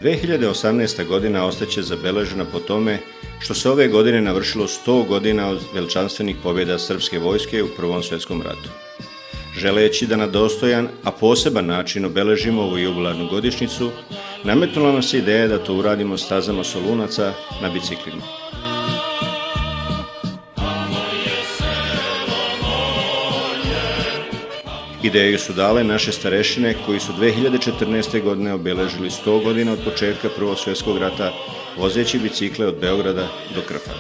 2018. godina ostaće zabeležena po tome što se ove godine navršilo 100 godina od veličanstvenih pobjeda srpske vojske u Prvom svjetskom ratu. Želeći da na dostojan, a poseban način obeležimo ovu jubilarnu godišnjicu, nametnula nam se ideja da to uradimo stazama Solunaca na biciklima. Ideju su dale naše starešine koji su 2014. godine obeležili 100 godina od početka Prvog svjetskog rata vozeći bicikle od Beograda do Krfa.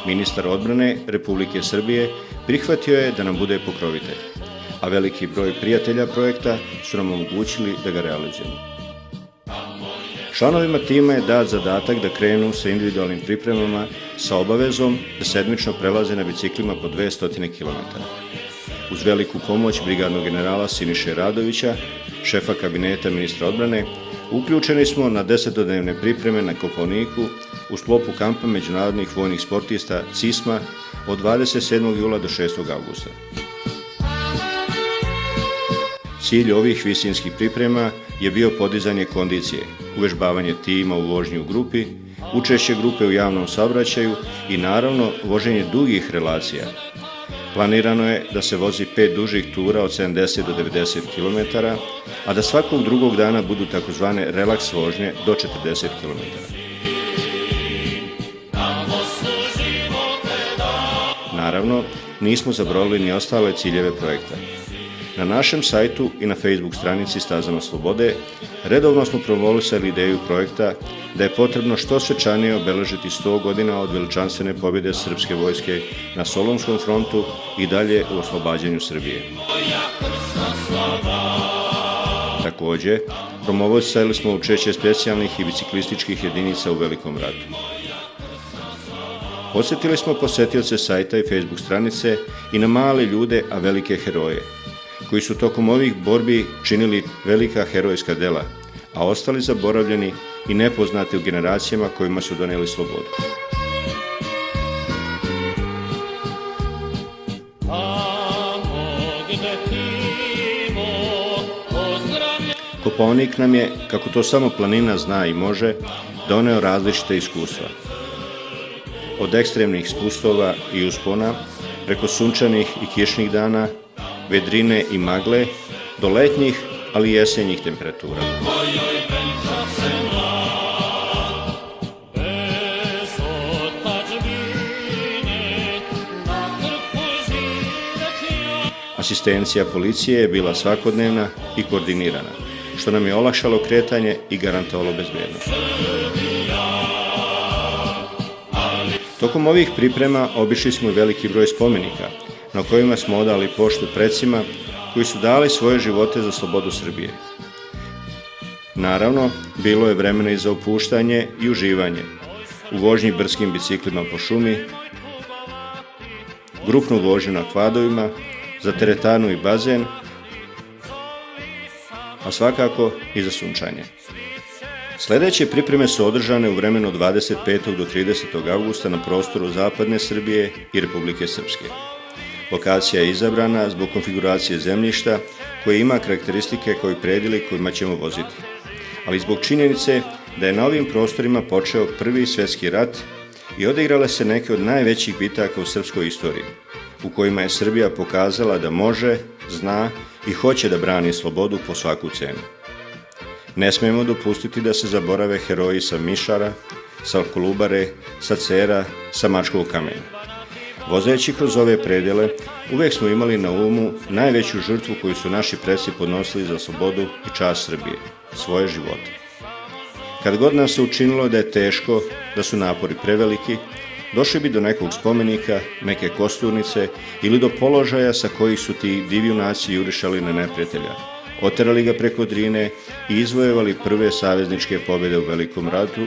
Ministar odbrane Republike Srbije prihvatio je da nam bude pokrovitelj, a veliki broj prijatelja projekta su nam omogućili da ga realizujemo. Članovima tima je dat zadatak da krenu sa individualnim pripremama sa obavezom da sedmično prelaze na biciklima po 200 km. Uz veliku pomoć brigadnog generala Siniše Radovića, šefa kabineta ministra odbrane, uključeni smo na 10-dnevne pripreme na Kopaoniku u sklopu kampa međunarodnih vojnih sportista CISMA od 27. jula do 6. augusta. Cilj ovih visinskih priprema je bio podizanje kondicije, uvežbavanje tima u vožnji u grupi, učešće grupe u javnom saobraćaju i naravno voženje dugih relacija. Planirano je da se vozi 5 dužih tura od 70 do 90 km, a da svakog drugog dana budu takozvane relaks vožnje do 40 km. Naravno, nismo zaboravili ni ostale ciljeve projekta. Na našem sajtu i na Facebook stranici Stazama slobode redovno smo promovisali ideju projekta da je potrebno što svečanije obeležiti 100 godina od veličanstvene pobjede srpske vojske na Solunskom frontu i dalje u oslobađanju Srbije. Također, promovisali smo učešće specijalnih i biciklističkih jedinica u Velikom ratu. Podsjetili smo posetioce sajta i Facebook stranice i na male ljude, a velike heroje, koji su tokom ovih borbi činili velika herojska dela, a ostali zaboravljeni i nepoznati u generacijama kojima su donijeli slobodu. Kopaonik nam je, kako to samo planina zna i može, doneo različite iskustva. Od ekstremnih spustova i uspona, preko sunčanih i kišnih dana, vedrine i magle, do letnjih, ali i jesenjih temperatura. Asistencija policije je bila svakodnevna i koordinirana, što nam je olakšalo kretanje i garantovalo bezbednost. Tokom ovih priprema obišli smo veliki broj spomenika, na kojima smo odali poštu precima koji su dali svoje živote za slobodu Srbije. Naravno, bilo je vremena i za opuštanje i uživanje u vožnji brskim biciklima po šumi, grupnu vožnju na kvadovima, za teretanu i bazen, a svakako i za sunčanje. Sljedeće pripreme su održane u vremenu od 25. do 30. augusta na prostoru Zapadne Srbije i Republike Srpske. Lokacija je izabrana zbog konfiguracije zemljišta koje ima karakteristike kao i predjeli kojima ćemo voziti, ali zbog činjenice da je na ovim prostorima počeo Prvi svjetski rat i odigrale se neke od najvećih bitaka u srpskoj istoriji, u kojima je Srbija pokazala da može, zna i hoće da brani slobodu po svaku cenu. Ne smijemo dopustiti da se zaborave heroji sa Mišara, sa Kolubare, sa Cera, sa Mačkovog kamena. Vozeći kroz ove predjele, uvek smo imali na umu najveću žrtvu koju su naši preci podnosili za slobodu i čast Srbije, svoje živote. Kad god nam se učinilo da je teško, da su napori preveliki, došli bi do nekog spomenika, neke kosturnice ili do položaja sa kojih su ti divjunaci jurišali na neprijatelja, oterali ga preko Drine i izvojevali prve savezničke pobjede u Velikom ratu,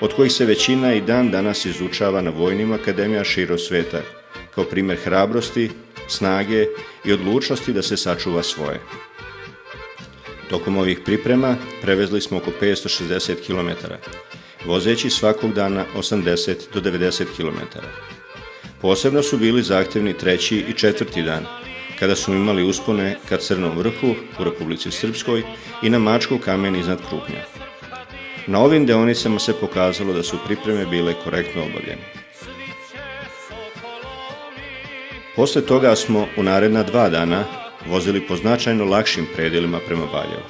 od kojih se većina i dan danas izučava na vojnim akademijama širom sveta, kao primjer hrabrosti, snage i odlučnosti da se sačuva svoje. Tokom ovih priprema prevezli smo oko 560 km, vozeći svakog dana 80 do 90 km. Posebno su bili zahtjevni 3. i 4. dan, kada smo imali uspone ka Crnom vrhu u Republici Srpskoj i na Mačku kamen iznad Krupnja. Na ovim deonicama se pokazalo da su pripreme bile korektno obavljene. Posle toga smo u naredna 2 dana vozili po značajno lakšim predelima prema Valjevu,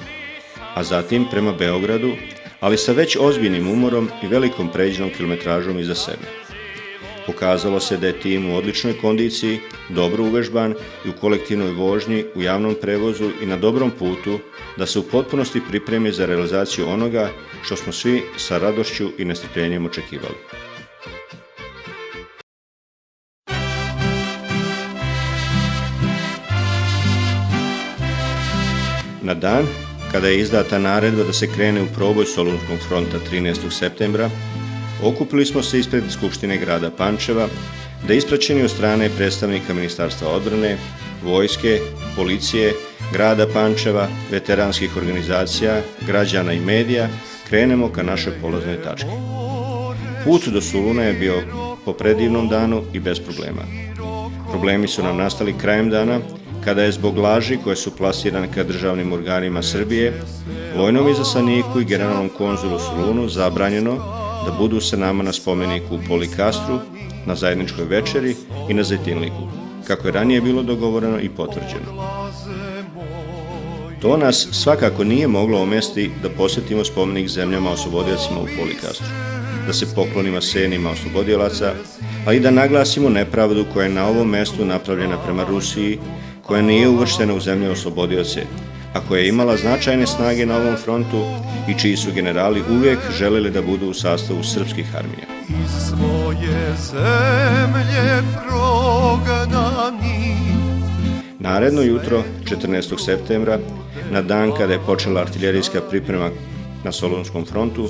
a zatim prema Beogradu, ali sa već ozbiljnim umorom i velikom pređenom kilometražom iza sebe. Pokazalo se da je tim u odličnoj kondiciji, dobro uvežban i u kolektivnoj vožnji, u javnom prevozu i na dobrom putu, da se u potpunosti pripremi za realizaciju onoga što smo svi sa radošću i nestrpljenjem očekivali. Na dan kada je izdata naredba da se krene u proboj Solunskog fronta 13. septembra, okupili smo se ispred Skupštine grada Pančeva, da ispraćeni od strane predstavnika Ministarstva odbrane, vojske, policije, grada Pančeva, veteranskih organizacija, građana i medija, krenemo ka našoj polaznoj tački. Put do Soluna je bio po predivnom danu i bez problema. Problemi su nam nastali krajem dana, kada je zbog laži koje su plasirane ka državnim organima Srbije, vojnom izaslaniku i generalnom konzulu u Solunu zabranjeno da budu sa nama na spomeniku u Polikastru, na zajedničkoj večeri i na Zejtinliku, kako je ranije bilo dogovoreno i potvrđeno. To nas svakako nije moglo omesti da posjetimo spomenik zemljama oslobodiocima u Polikastru, da se poklonimo senima oslobodilaca, ali i da naglasimo nepravdu koja je na ovom mestu napravljena prema Rusiji, koja nije uvrštena u zemlje oslobodioce, a koja je imala značajne snage na ovom frontu i čiji su generali uvijek želeli da budu u sastavu srpskih armija. Iz svoje zemlje prognani. Naredno jutro, 14. septembra, na dan kada je počela artiljerijska priprema na Solunskom frontu,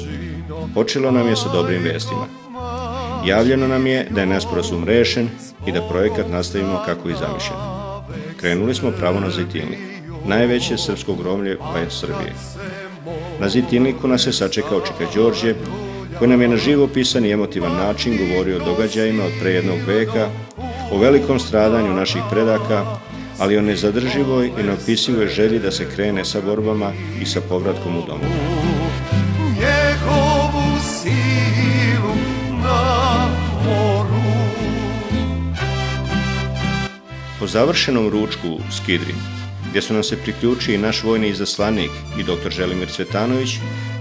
počelo nam je sa dobrim vestima. Javljeno nam je da je nesporazum rešen i da projekat nastavimo kako je zamišljen. Krenuli smo pravo na Zejtinlik, najveće srpsko groblje Srbije. Na Zejtinliku nas je sačekao Čika Đorđe, koji nam je na živopisan i emotivan način govorio o događajima od pre jednog veka, o velikom stradanju naših predaka, ali o nezadrživoj i neopisivoj želji da se krene sa borbama i sa povratkom u domu. Njegovu silu na moru. Po završenom ručku u Skidri, gdje su nam se priključili naš vojni izaslanik i dr. Želimir Cvetanović,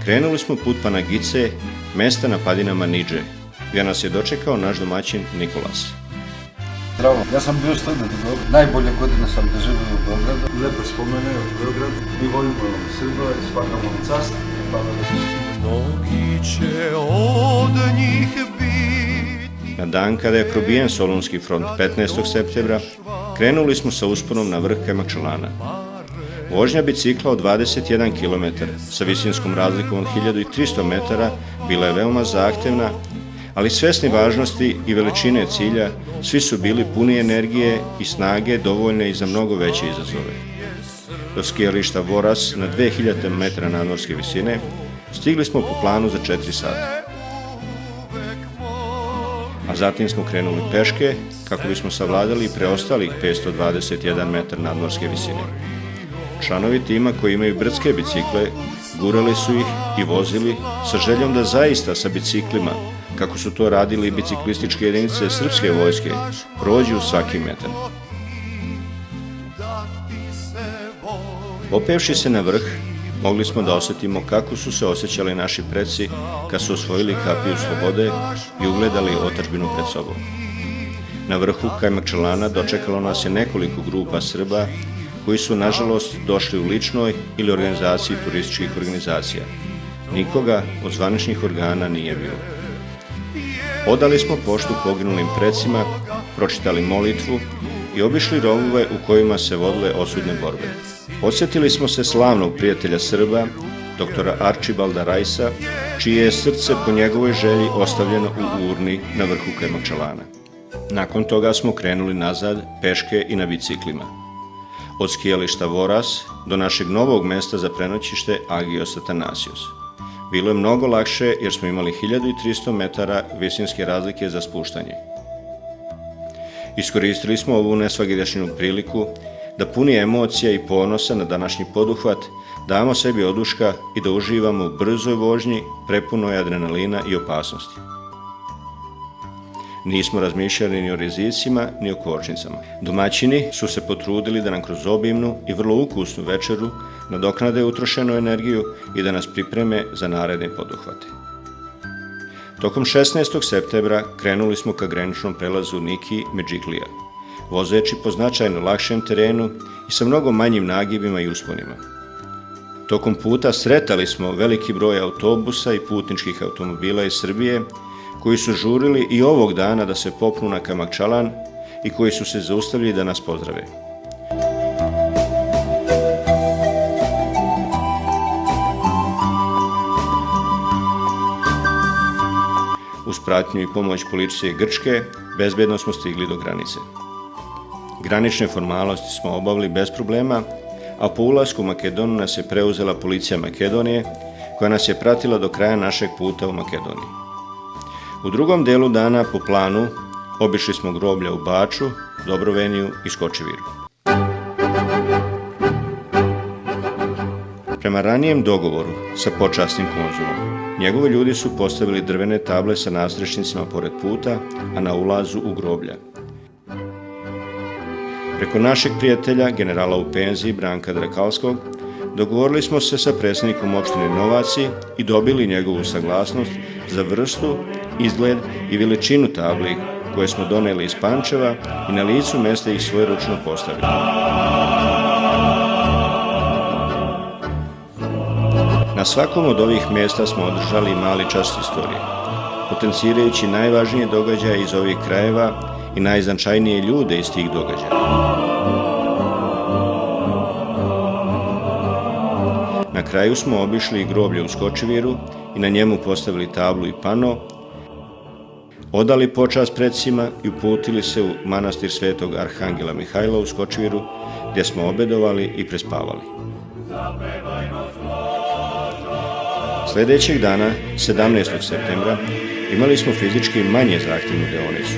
krenuli smo put pa na Gice, mesta na padinama Niđe, gdje nas je dočekao naš domaćin Nikolas. Zdravo, ja sam bio student u Beogradu, najbolje godine sam doživio u Beogradu. Lepo spomene u Beogradu, mi volimo Srba i svaka vam čast. Mnogi će od njih biti. Na dan kada je probijen Solunski front 15. septembra, krenuli smo sa usponom na vrh Kajmakčalana. Vožnja bicikla od 21 km sa visinskom razlikom od 1300 metara bila je veoma zahtevna, ali svesni važnosti i veličine cilja, svi su bili puni energije i snage dovoljne i za mnogo veće izazove. Do skijališta Voras na 2000 metara nadmorske visine stigli smo po planu za 4 sata. A zatim smo krenuli peške kako bismo savladali preostalih 521 metar nadmorske visine. Članovi tima koji imaju brdske bicikle gurali su ih i vozili sa željom da zaista sa biciklima, kako su to radili biciklističke jedinice srpske vojske, prođu svaki metar. Popevši se na vrh, mogli smo da osjetimo kako su se osjećali naši preci kad su osvojili kapiju slobode i ugledali otadžbinu pred sobom. Na vrhu Kajmakčalana dočekalo nas je nekoliko grupa Srba koji su, nažalost, došli u ličnoj ili organizaciji turističkih organizacija. Nikoga od zvaničnih organa nije bilo. Odali smo poštu poginulim precima, pročitali molitvu i obišli rovove u kojima se vodile osudne borbe. Podsjetili smo se slavnog prijatelja Srba, doktora Arčibalda Rajsa, čije je srce po njegovoj želji ostavljeno u urni na vrhu Kajmakčalana. Nakon toga smo krenuli nazad peške i na biciklima. Od skijališta Voras do našeg novog mesta za prenoćište Agios Atanasios. Bilo je mnogo lakše jer smo imali 1300 metara visinske razlike za spuštanje. Iskoristili smo ovu nesvakidašnju priliku da puni emocija i ponosa na današnji poduhvat damo sebi oduška i da uživamo u brzoj vožnji prepunoj adrenalina i opasnosti. Nismo razmišljali ni o rizicima, ni o kočnicama. Domaćini su se potrudili da nam kroz obimnu i vrlo ukusnu večeru nadoknade utrošenu energiju i da nas pripreme za naredne poduhvate. Tokom 16. septembra krenuli smo ka graničnom prelazu Niki-Medžiklija, vozeći po značajno lakšem terenu i sa mnogo manjim nagibima i usponima. Tokom puta sretali smo veliki broj autobusa i putničkih automobila iz Srbije, koji su žurili i ovog dana da se popnu na Kamakčalan i koji su se zaustavili da nas pozdrave. Uz pratnju i pomoć policije Grčke, bezbedno smo stigli do granice. Granične formalnosti smo obavili bez problema, a po ulasku u Makedoniju nas je preuzela policija Makedonije, koja nas je pratila do kraja našeg puta u Makedoniji. U drugom delu dana po planu obišli smo groblja u Baču, Dobroveniju i Skočeviru. Prema ranijem dogovoru sa počasnim konzulom, njegovi ljudi su postavili drvene table sa nadstrešnicima pored puta, a na ulazu u groblja. Preko našeg prijatelja, generala u penziji Branka Drakalskog, dogovorili smo se sa predsjednikom opštine Novaci i dobili njegovu saglasnost za vrstu, izgled i veličinu tabli koje smo doneli iz Pančeva i na licu mesta ih svojeručno postavili. Na svakom od ovih mjesta smo održali mali čas istorije, potencirajući najvažnije događaje iz ovih krajeva i najznačajnije ljude iz tih događaja. Na kraju smo obišli i groblje u Skočeviru i na njemu postavili tablu i pano, odali počast predsima i uputili se u manastir Svetog Arhangela Mihajla u Skočeviru, gdje smo obedovali i prespavali. Sljedećeg dana, 17. septembra, imali smo fizički manje zahtjevnu deonicu,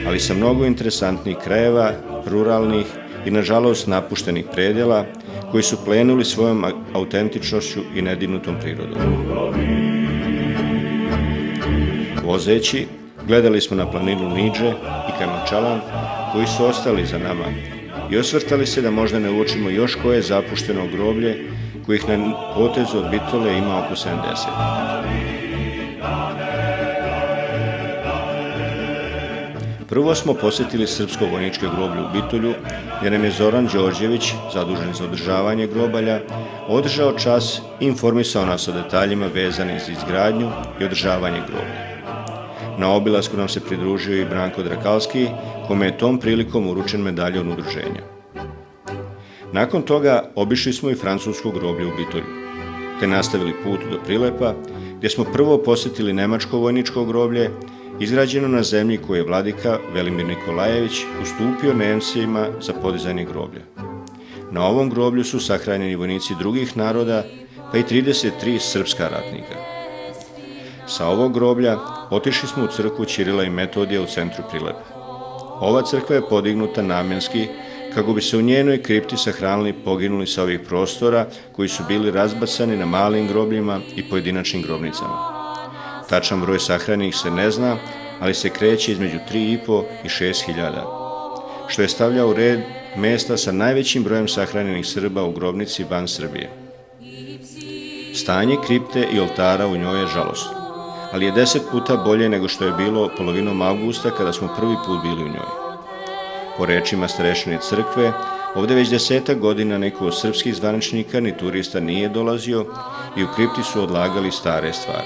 ali sa mnogo interesantnih krajeva, ruralnih i nažalost napuštenih predjela, koji su plenuli svojom autentičnošću i nedirnutom prirodom. Vozeći, gledali smo na planinu Niđe i Kamakčalan, koji su ostali za nama, i osvrtali se da možda ne uočimo još koje zapušteno groblje, kojih na potezu od Bitole ima oko 70. Prvo smo posjetili srpsko vojničko groblje u Bitolju, gdje nam je Zoran Đorđević, zadužen za održavanje grobalja, održao čas i informisao nas o detaljima vezanih za izgradnju i održavanje groblja. Na obilasku nam se pridružio i Branko Drakalski, kome je tom prilikom uručen medaljon udruženja. Nakon toga obišli smo i francusko groblje u Bitolju, te nastavili put do Prilepa, gdje smo prvo posjetili nemačko vojničko groblje, izgrađeno na zemlji koju je vladika Velimir Nikolajević ustupio Nemcima za podizanje groblja. Na ovom groblju su sahranjeni vojnici drugih naroda, pa i 33 srpska ratnika. Sa ovog groblja otišli smo u crkvu Ćirila i Metodija u centru Prilepa. Ova crkva je podignuta namjenski kako bi se u njenoj kripti sahranili poginuli sa ovih prostora koji su bili razbacani na malim grobljima i pojedinačnim grobnicama. Tačan broj sahranjenih se ne zna, ali se kreće između 3.500 i 6.000, što je stavlja u red mesta sa najvećim brojem sahranjenih Srba u grobnici van Srbije. Stanje kripte i oltara u njoj je žalosno, ali je 10 puta bolje nego što je bilo polovinom avgusta kada smo prvi put bili u njoj. Po rečima starešine crkve, ovdje već 10 godina neko od srpskih zvaničnika ni turista nije dolazio i u kripti su odlagali stare stvari.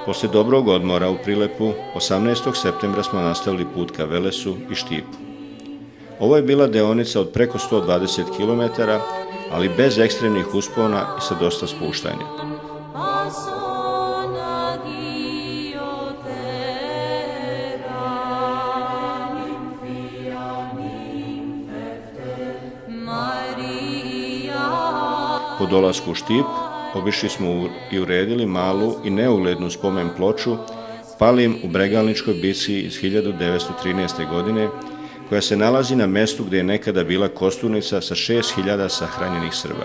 Posle dobrog odmora u Prilepu, 18. septembra smo nastavili put ka Velesu i Štipu. Ovo je bila deonica od preko 120 km, ali bez ekstremnih uspona i sa dosta spuštanja. Po dolasku u Štip obišli smo i uredili malu i neuglednu spomen ploču palim u Bregalničkoj bici iz 1913. godine, koja se nalazi na mestu gdje je nekada bila kosturnica sa 6000 sahranjenih Srba,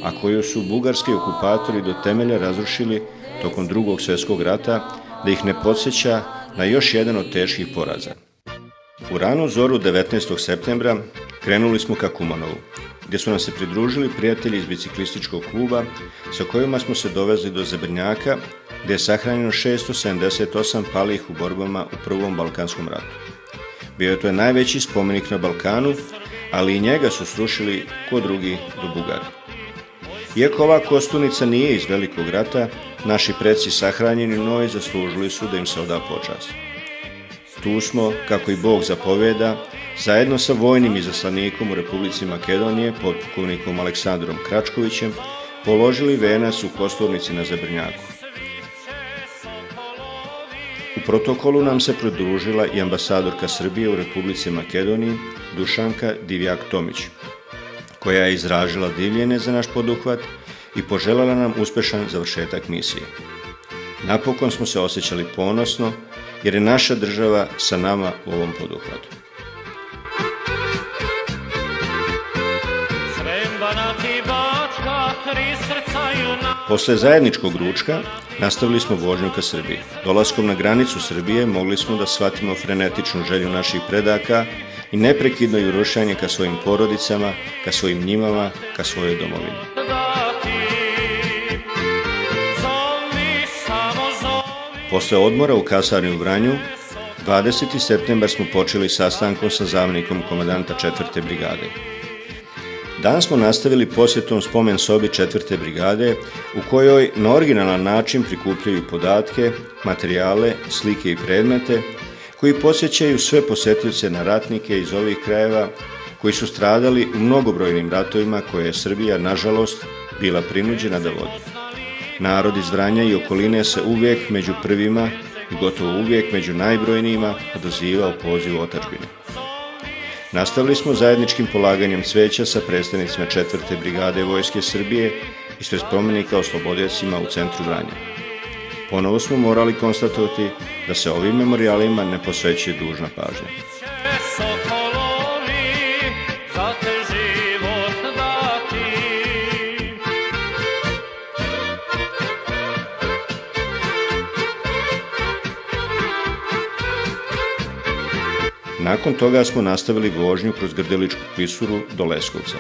a koju su bugarski okupatori do temelja razrušili tokom Drugog svjetskog rata, da ih ne podsjeća na još jedan od teških poraza. U ranu zoru 19. septembra krenuli smo ka Kumanovu, gdje su nam se pridružili prijatelji iz biciklističkog kluba sa kojima smo se dovezli do Zebrnjaka, gdje je sahranjeno 678 palih u borbama u Prvom Balkanskom ratu. Bio je to najveći spomenik na Balkanu, ali i njega su srušili ko drugi do Bugari. Iako ova kosturnica nije iz Velikog rata, naši preci sahranjeni u njoj zaslužili su da im se oda počast. Tu smo, kako i Bog zapoveda, zajedno sa vojnim izaslanikom u Republici Makedonije, potpukovnikom Aleksandrom Kračkovićem, položili venac u kosturnici na Zebrnjaku. U protokolu nam se pridružila i ambasadorka Srbije u Republici Makedoniji, Dušanka Divjak-Tomić, koja je izražila divljenje za naš poduhvat i poželjela nam uspešan završetak misije. Napokon smo se osjećali ponosno, jer je naša država sa nama u ovom poduhvatu. Posle zajedničkog ručka nastavili smo vožnju ka Srbiji. Dolaskom na granicu Srbije mogli smo da shvatimo frenetičnu želju naših predaka i neprekidno jurošanje ka svojim porodicama, ka svojim njimama, ka svojoj domovini. Posle odmora u kasarni u Vranju, 20. septembar smo počeli sastankom sa zamjenikom komandanta 4. brigade. Danas smo nastavili posjetom spomen sobi 4. brigade, u kojoj na originalan način prikupljaju podatke, materijale, slike i predmete, koji podsjećaju sve posjetioce na ratnike iz ovih krajeva koji su stradali u mnogobrojnim ratovima koje je Srbija, nažalost, bila prinuđena da vodi. Narod iz Vranja i okoline se uvijek među prvima i gotovo uvijek među najbrojnijima odazivao pozivu otadžbine. Nastavili smo zajedničkim polaganjem cveća sa predstavnicima 4. brigade Vojske Srbije ispred spomenika oslobodjacima u centru Vranja. Ponovo smo morali konstatovati da se ovim memorijalima ne posvećuje dužna pažnja. Nakon toga smo nastavili vožnju kroz Grdeličku klisuru do Leskovca,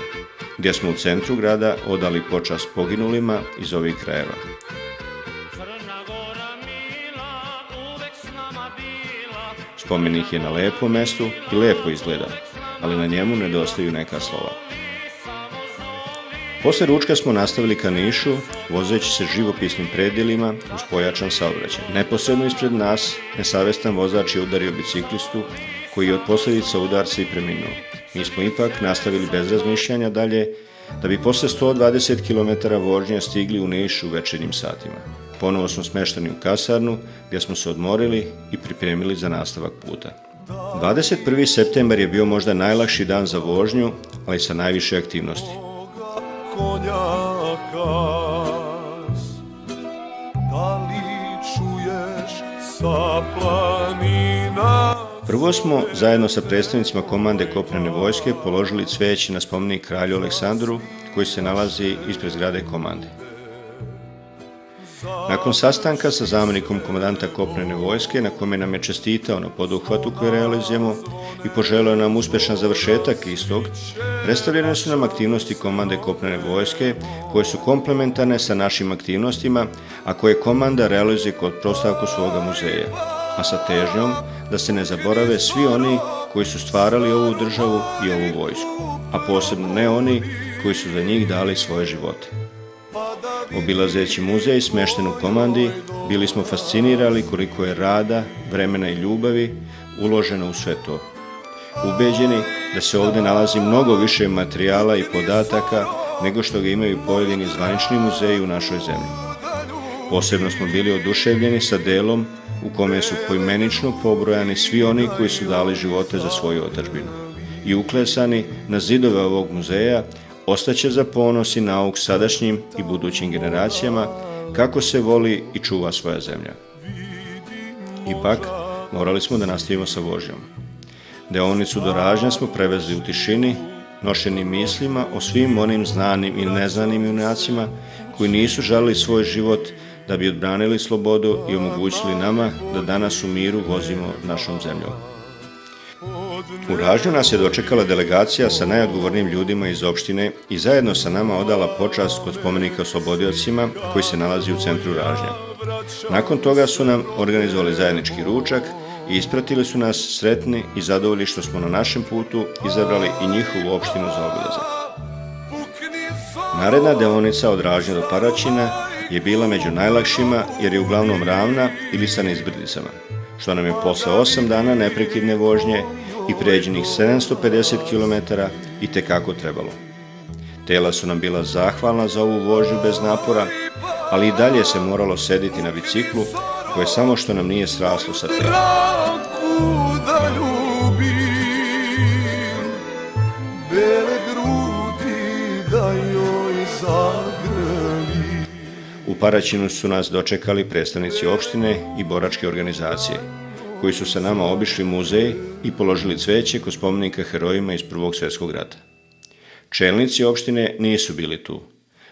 gdje smo u centru grada odali počast poginulima iz ovih krajeva. Spomenik je na lepom mestu i lepo izgleda, ali na njemu nedostaju neka slova. Posle ručka smo nastavili ka Nišu, vozeći se živopisnim predjelima uz pojačan saobraćaj. Neposredno ispred nas, nesavestan vozač je udario biciklistu, koji je od posljedica udarca i preminuo. Mi smo ipak nastavili bez razmišljanja dalje, da bi posle 120 km vožnje stigli u Niš u večernjim satima. Ponovo smo smešteni u kasarnu, gdje smo se odmorili i pripremili za nastavak puta. 21. septembar je bio možda najlakši dan za vožnju, ali sa najviše aktivnosti. Prvo smo, zajedno sa predstavnicima komande kopnene vojske, položili cveće na spomenik kralju Aleksandru, koji se nalazi ispred zgrade komande. Nakon sastanka sa zamjenikom komandanta kopnene vojske, na kome nam je čestitao na poduhvatu koji realizujemo i poželio nam uspešan završetak istog, predstavljene su nam aktivnosti komande kopnene vojske, koje su komplementarne sa našim aktivnostima, a koje komanda realizuje kod prostavku svoga muzeja, a sa težnjom da se ne zaborave svi oni koji su stvarali ovu državu i ovu vojsku, a posebno ne oni koji su za njih dali svoje živote. Obilazeći muzej smešten u komandi, bili smo fascinirali koliko je rada, vremena i ljubavi uloženo u sve to. Ubeđeni da se ovdje nalazi mnogo više materijala i podataka nego što ga imaju pojedini zvanični muzeji u našoj zemlji. Posebno smo bili oduševljeni sa delom u kome su poimenično pobrojani svi oni koji su dali živote za svoju otadžbinu i uklesani na zidove ovog muzeja ostaće za ponos i nauk sadašnjim i budućim generacijama kako se voli i čuva svoja zemlja. Ipak, morali smo da nastavimo sa vožnjom. Deonicu do Ražnja smo prevezli u tišini, nošeni mislima o svim onim znanim i neznanim junacima koji nisu žalili svoj život da bi odbranili slobodu i omogućili nama da danas u miru vozimo našom zemljom. U Ražnju nas je dočekala delegacija sa najodgovornijim ljudima iz opštine i zajedno sa nama odala počast kod spomenika oslobodiocima koji se nalazi u centru Ražnja. Nakon toga su nam organizovali zajednički ručak i ispratili su nas sretni i zadovoljni što smo na našem putu izabrali i njihovu opštinu za obilazak. Naredna deonica od Ražnja do Paraćina je bila među najlakšima jer je uglavnom ravna ili sa nizbrdicama, što nam je posle 8 dana neprekidne vožnje i pređenih 750 km i tekako trebalo. Tela su nam bila zahvalna za ovu vožnju bez napora, ali i dalje se moralo sediti na biciklu koje samo što nam nije sraslo sa telom. Da ljubim, bele grudi da joj zagrlim. U Paraćinu su nas dočekali predstavnici opštine i boračke organizacije, koji su sa nama obišli muzej i položili cveće kod spomenika herojima iz Prvog svjetskog rata. Čelnici opštine nisu bili tu,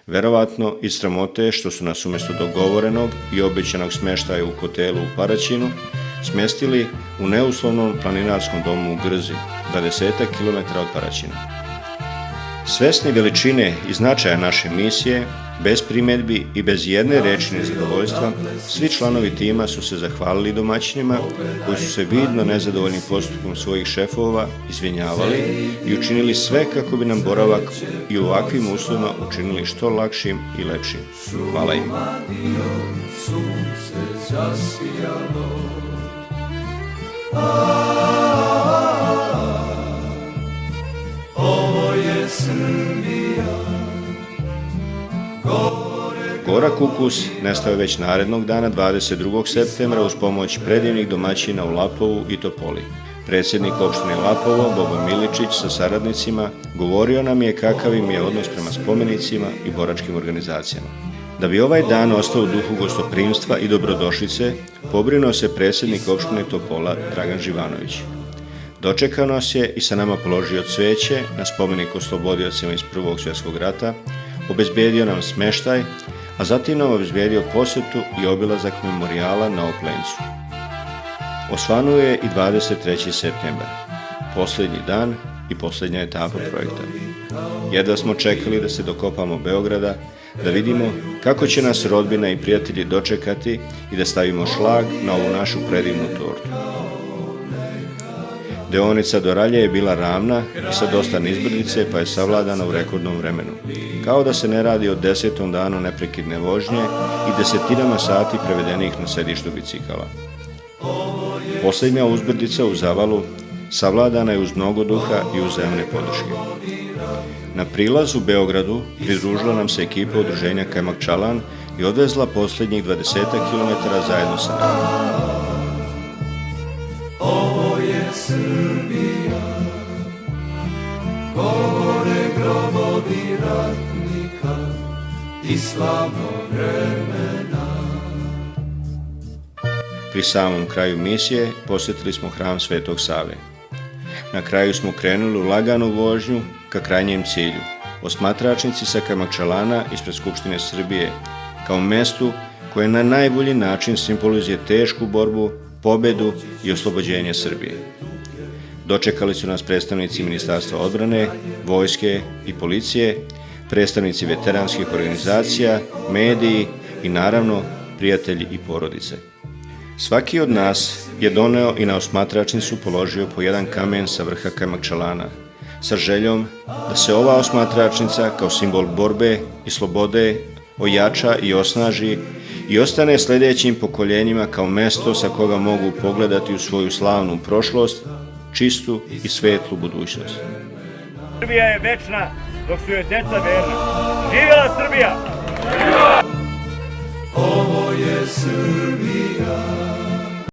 verovatno iz sramote što su nas umjesto dogovorenog i obećanog smještaja u hotelu u Paraćinu smjestili u neuslovnom planinarskom domu u Grzi, 20 km od Paraćina. Svesni veličine i značaja naše misije, bez primjedbi i bez jedne reči nezadovoljstva, svi članovi tima su se zahvalili domaćinima koji su se vidno nezadovoljnim postupkom svojih šefova izvinjavali i učinili sve kako bi nam boravak i u ovakvim uslovima učinili što lakšim i lepšim. Hvala im. Gora Kukus nestao je već narednog dana 22. septembra uz pomoć predivnih domaćina u Lapovu i Topoli. Predsjednik opštine Lapovo, Bobo Miličić, sa saradnicima govorio nam je kakav im je odnos prema spomenicima i boračkim organizacijama. Da bi ovaj dan ostao u duhu gostoprimstva i dobrodošlice, pobrinuo se predsjednik opštine Topola, Dragan Živanović. Dočekao nas je i sa nama položio cveće na spomenik oslobodiocima iz Prvog svjetskog rata, obezbedio nam smeštaj, a zatim nam obezbedio posjetu i obilazak memorijala na Oplencu. Osvanuo je i 23. septembar, posljednji dan i posljednja etapa projekta. Jedva smo čekali da se dokopamo Beograda, da vidimo kako će nas rodbina i prijatelji dočekati i da stavimo šlag na ovu našu predivnu tortu. Deonica do Ralje je bila ravna i sa dosta nizbrdice, pa je savladana u rekordnom vremenu. Kao da se ne radi o 10. danu neprekidne vožnje i desetinama sati prevedenih na sedištu bicikala. Posljednja uzbrdica u Zavalu savladana je uz mnogo duha i uzajamne podrške. Na prilazu u Beogradu pridružila nam se ekipa udruženja Kajmakčalan i odvezla posljednjih 20 km zajedno sa nama. Srbija, govore grobovi ratnika i slavnog vremena. Pri samom kraju misije posjetili smo hram Svetog Save. Na kraju smo krenuli u laganu vožnju ka krajnjem cilju, osmatračnici sa Kajmakčalana ispred Skupštine Srbije, kao mestu koje na najbolji način simbolizuje tešku borbu, pobedu i oslobođenje Srbije. Dočekali su nas predstavnici Ministarstva odbrane, vojske i policije, predstavnici veteranskih organizacija, mediji i naravno prijatelji i porodice. Svaki od nas je doneo i na osmatračnicu položio po jedan kamen sa vrha Kajmakčalana, sa željom da se ova osmatračnica kao simbol borbe i slobode ojača i osnaži i ostane sljedećim pokoljenjima kao mesto sa koga mogu pogledati u svoju slavnu prošlost, čistu i svetlu budućnost. Srbija je večna dok su joj deca verna. Živjela Srbija! Ovo je Srbija.